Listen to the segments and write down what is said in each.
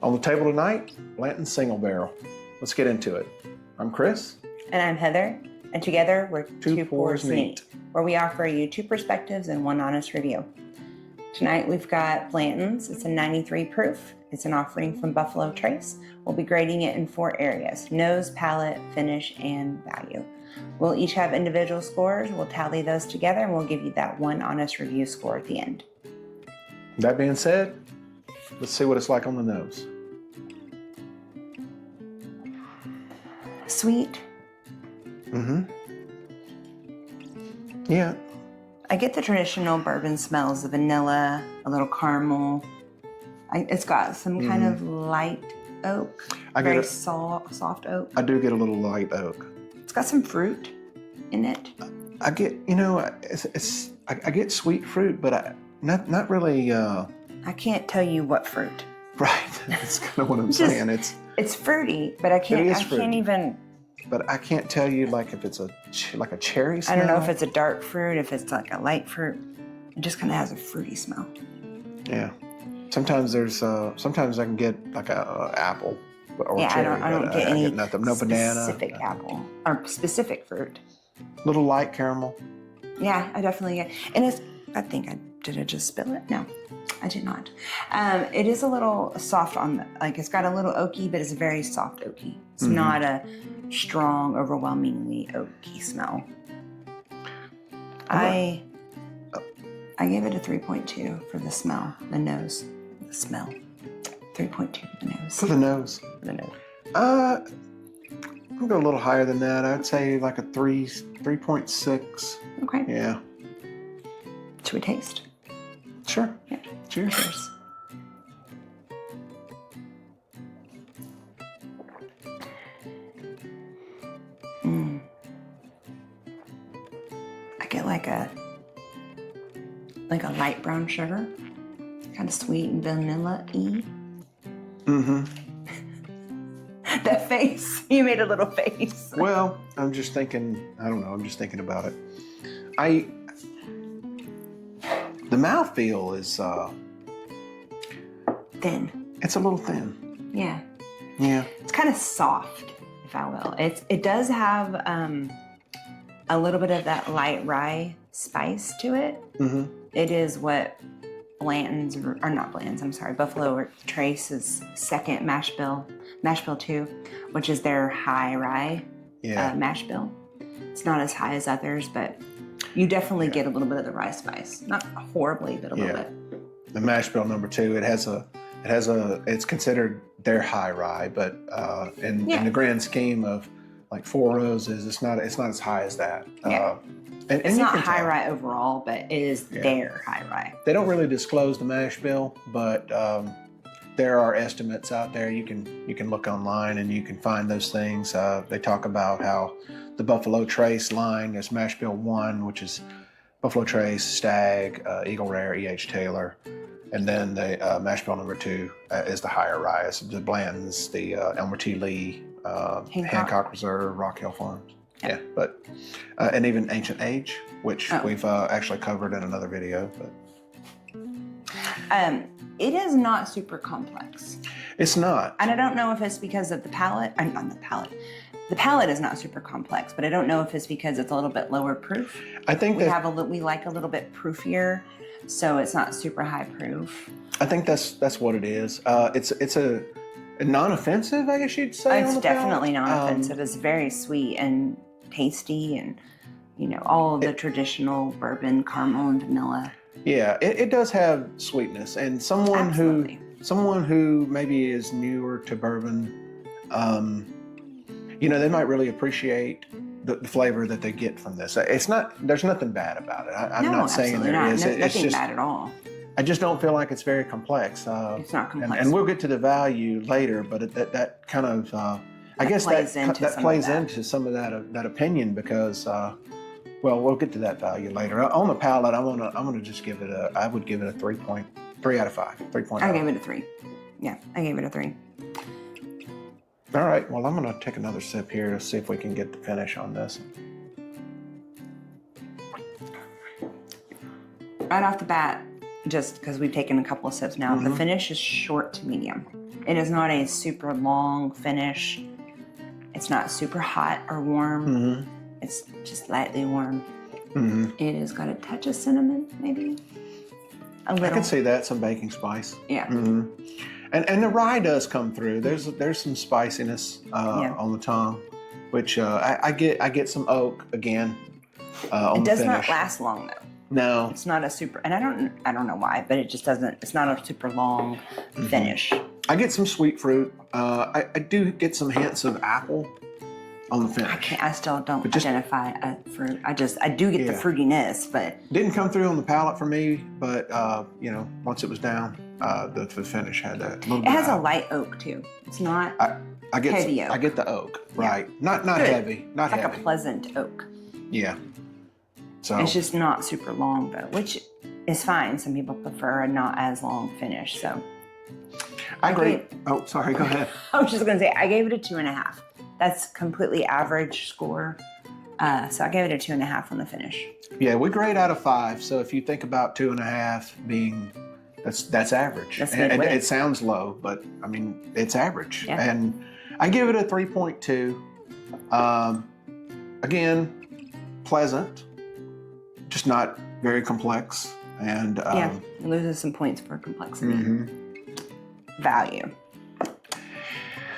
On the table tonight, Blanton single barrel. Let's get into it. I'm Chris. And I'm Heather. And together we're Two Pours Neat, where we offer you two perspectives and one honest review. Tonight we've got Blantons. It's a 93 proof. It's an offering from Buffalo Trace. We'll be grading it in 4 areas: nose, palate, finish, and value. We'll each have individual scores. We'll tally those together and we'll give you that one honest review score at the end. That being said, let's see what it's like on the nose. Sweet. Yeah. I get the traditional bourbon smells, the vanilla, a little caramel. It's got some kind of light oak, very soft oak. I do get a little light oak. It's got some fruit in it. I get, I get sweet fruit, but not really. I can't tell you what fruit. Right. That's kind of what I'm saying. It's fruity, but I can't even. But I can't tell you like if it's like a cherry smell. I don't know if it's a dark fruit, if it's like a light fruit. It just kind of has a fruity smell. Yeah. Sometimes sometimes I can get like a apple or cherry. I don't get any nothing. No banana. Specific apple or specific fruit. Little light caramel. Yeah, I definitely get. And did I just spill it? No, I did not. It is a little soft it's got a little oaky, but it's very soft oaky. It's not a strong, overwhelmingly oaky smell. I gave it a 3.2 for the smell, the nose, the smell. 3.2 for the nose. For the nose. For the nose. I'll go a little higher than that. I'd say like a 3.6. Okay. Yeah. Should we taste? Sure. Yeah. Cheers. Cheers. I get like a light brown sugar, kind of sweet and vanilla-y. That face, you made a little face. Well, I'm just thinking, I don't know, I'm just thinking about it. The mouthfeel is thin. It's a little thin. Yeah. Yeah. It's kind of soft, if I will. It does have a little bit of that light rye spice to it. It is what Buffalo Trace's second mash bill 2, which is their high rye mash bill. It's not as high as others, but you definitely get a little bit of the rye spice. Not horribly, but a little bit. The mash bill number 2, it's considered their high rye, but in the grand scheme of like Four Roses, it's not as high as that. Yeah. It's not high rye overall, but it is their high rye. They don't really disclose the mash bill, but there are estimates out there. You can look online and you can find those things. They talk about how the Buffalo Trace line is mash bill 1, which is Buffalo Trace, Stag, Eagle Rare, E.H. Taylor. And then the mash bill number 2 is the higher rye. It's the Blantons, the Elmer T. Lee, Hancock Reserve, Rock Hill Farms. Yeah, but and even Ancient Age, which we've actually covered in another video. But it is not super complex. It's not. And I don't know if it's because of the palate. The palate is not super complex, but I don't know if it's because it's a little bit lower proof. I think we like a little bit proofier, so it's not super high proof. I think that's what it is. It's a non-offensive, I guess you'd say. It's definitely non-offensive. It's very sweet and tasty, and all of the traditional bourbon, caramel and vanilla. Yeah, it does have sweetness, and someone who maybe is newer to bourbon, they might really appreciate the flavor that they get from this. There's nothing bad about it. I'm not saying there is. It's nothing bad at all. I just don't feel like it's very complex. It's not complex. And we'll get to the value later, but that kind of, I guess that plays into some of that opinion because, we'll get to that value later. On the palate, I'm gonna just give it I would give it a 3 out of 5. 3.0. I gave it a 3. Yeah, I gave it a 3. All right, well, I'm gonna take another sip here to see if we can get the finish on this. Right off the bat, just because we've taken a couple of sips now, the finish is short to medium. It is not a super long finish. It's not super hot or warm. Mm-hmm. It's just lightly warm. Mm-hmm. It has got a touch of cinnamon, maybe. A little. I can see that, some baking spice. Yeah. Mm-hmm. And the rye does come through. There's some spiciness on the tongue, which I get some oak again. On It does the not finish. last long though. No. It's not a super, and I don't know why, but it just doesn't. It's not a super long finish. I get some sweet fruit. I do get some hints of apple on the finish. I still don't just- identify a fruit. I do get the Yeah. fruitiness, but Didn't come through on the palate for me, but once it was down, the finish had that. Little it bit has of a apple. light oak too. It's not I get heavy oak. I get the oak, Yeah. right? Not Good. heavy, not like heavy. a pleasant oak. Yeah. So It's just not super long though, which is fine. Some people prefer a not as long finish. So I agree. Okay. Oh, sorry. Go ahead. I was just gonna say I gave it a 2.5. That's completely average score. So I gave it a 2.5 on the finish. Yeah, we grade out of 5. So if you think about 2.5 being that's average. That's And midway. it sounds low, but I mean it's average. Yeah. And I give it a 3.2. Again, pleasant, just not very complex. And Yeah, it loses some points for complexity. mhm. Value.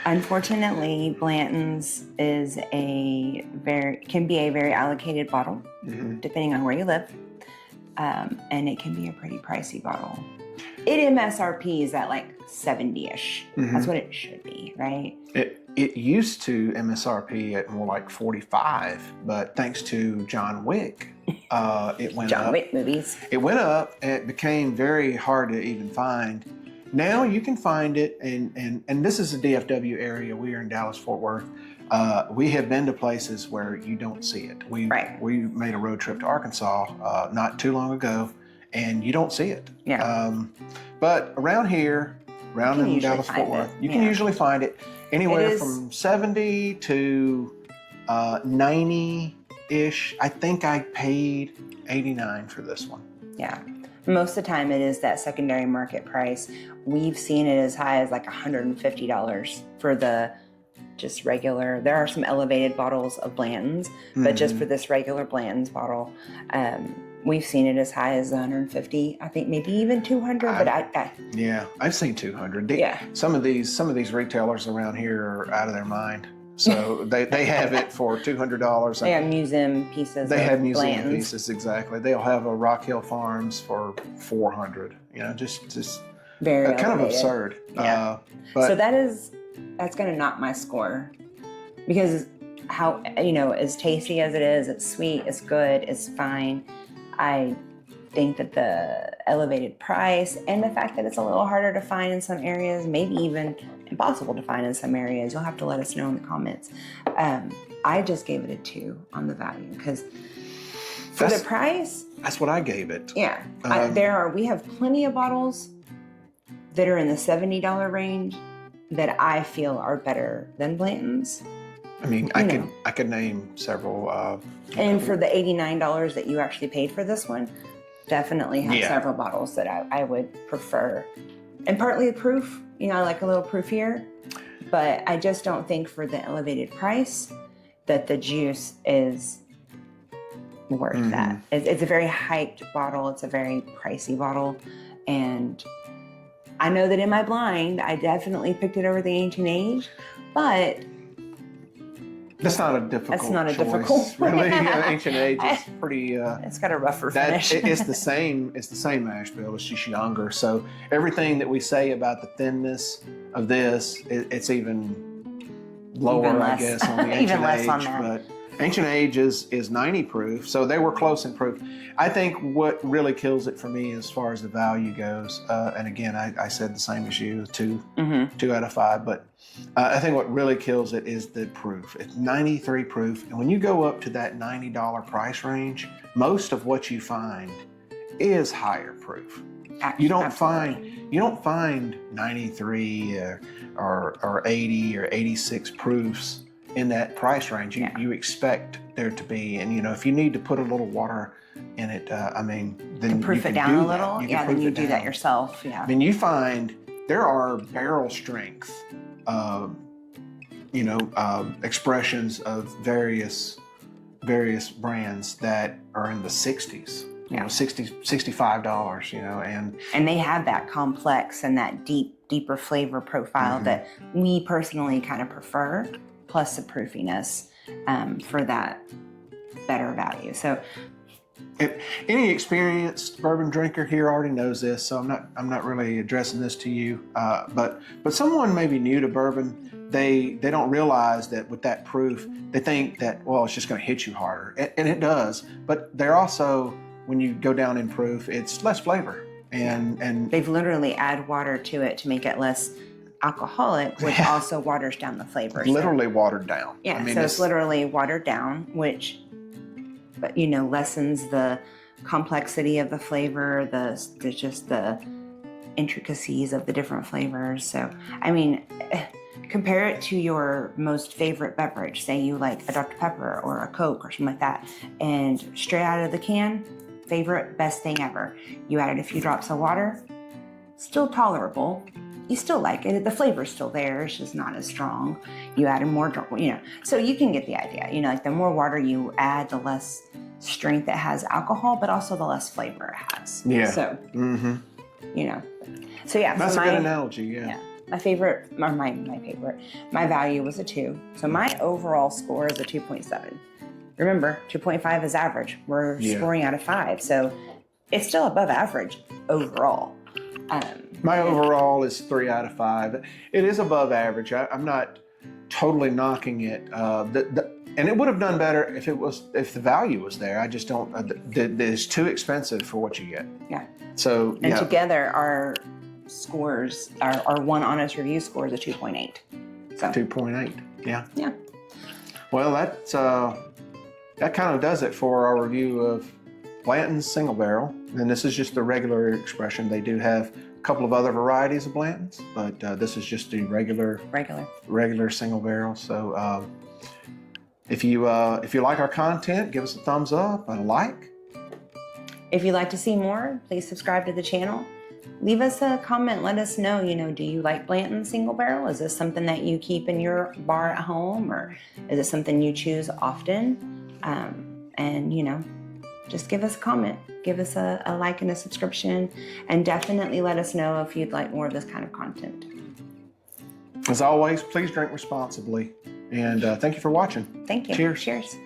Unfortunately, Blanton's can be a very allocated bottle, Mhm. depending on where you live, and it can be a pretty pricey bottle. It MSRP is at like 70-ish. Mhm. That's what it should be, right? It used to MSRP at more like 45, but thanks to John Wick, it went John up. Wick movies. It went up and it became very hard to even find. Now you can find it, and this is the DFW area. We are in Dallas, Fort Worth. We have been to places where you don't see it. We made a road trip to Arkansas not too long ago, and you don't see it. Yeah. But around here, around can in usually Dallas, Fort find Worth, it, you can yeah. usually find it anywhere It is- from 70 to 90-ish. I think I paid 89 for this one. Yeah. Most of the time it is that secondary market price. We've seen it as high as like $150 for the just regular. There are some elevated bottles of Blantons, but just for this regular Blanton's bottle, we've seen it as high as 150. I think maybe even 200. But Yeah, I've seen 200. Yeah. Some of these retailers around here are out of their mind. So they have it for $200. they have museum pieces. They of have museum Blantons. pieces, exactly. They'll have a Rock Hill Farms for $400. Just Very kind of elevated. absurd. Yeah. But So that's going to knock my score, because how, as tasty as it is, it's sweet, it's good, it's fine. I think that the elevated price and the fact that it's a little harder to find in some areas, maybe even impossible to find in some areas, you'll have to let us know in the comments. I just gave it a 2 on the value, because for the price, that's what I gave it. yeah, we have plenty of bottles that are in the $70 range that I feel are better than Blanton's. I mean, I could name several. And for the $89 that you actually paid for this one, definitely have several bottles that I would prefer. And partly the proof, I like a little proofier, but I just don't think for the elevated price that the juice is worth that. It's a very hyped bottle. It's a very pricey bottle. And I know that in my blind, I definitely picked it over the Ancient Age, but that's not a difficult That's not a choice, difficult really. Ancient Age is pretty. it's got a rougher finish. It's the same. It's the same mash bill. It's just younger. So everything that we say about the thinness of this, it's even lower, Even I less. guess, on the Even Ancient less Age. on that. But Ancient Age is 90 proof, so they were close in proof. I think what really kills it for me as far as the value goes, and again, I said the same as you, 2 out of 5, but I think what really kills it is the proof. It's 93 proof, and when you go up to that $90 price range, most of what you find is higher proof. You don't find 93 or 80 or 86 proofs in that price range. You expect there to be, and if you need to put a little water in it, then proof you it can down do a that. little. You can Yeah, then proof you it do that down. yourself. Yeah. I mean, you find there are barrel strength, expressions of various brands that are in the 60s. You know, $65, And they have that complex and that deeper flavor profile that we personally kind of prefer, plus the proofiness for that better value. So any experienced bourbon drinker here already knows this, so I'm not really addressing this to you. But someone maybe new to bourbon, they don't realize that with that proof, they think that, well, it's just going to hit you harder, and it does. But they're also, when you go down in proof, it's less flavor, and they've literally add water to it to make it less alcoholic, which also waters down the flavor. Literally watered down. Yeah, I mean, so it's literally watered down, which, but lessens the complexity of the flavor, just the intricacies of the different flavors. So, I mean, compare it to your most favorite beverage. Say you like a Dr. Pepper or a Coke or something like that, and straight out of the can, favorite, best thing ever. You added a few drops of water, still tolerable. You still like it. The flavor's still there. It's just not as strong. You added more, so you can get the idea. Like the more water you add, the less strength it has alcohol, but also the less flavor it has. Yeah. So, So yeah. That's so a good analogy. Yeah. My favorite, or my value was a 2. So my overall score is a 2.7. Remember, 2.5 is average. We're scoring out of 5. So it's still above average overall. My overall is 3 out of 5. It is above average. I'm not totally knocking it. And it would have done better if the value was there. I just don't. It's too expensive for what you get. Yeah. So and together our scores, our one honest review score is a 2.8. So 2.8. Yeah. Yeah. Well, that kind of does it for our review of Blanton's single barrel. And this is just the regular expression. They do have a couple of other varieties of Blantons, but this is just the regular single barrel. So if you like our content, give us a thumbs up and a like. If you'd like to see more, please subscribe to the channel. Leave us a comment. Let us know, do you like Blanton single barrel? Is this something that you keep in your bar at home, or is it something you choose often? And just give us a comment, give us a like and a subscription, and definitely let us know if you'd like more of this kind of content. As always, please drink responsibly, and thank you for watching. Thank you. Cheers. Cheers.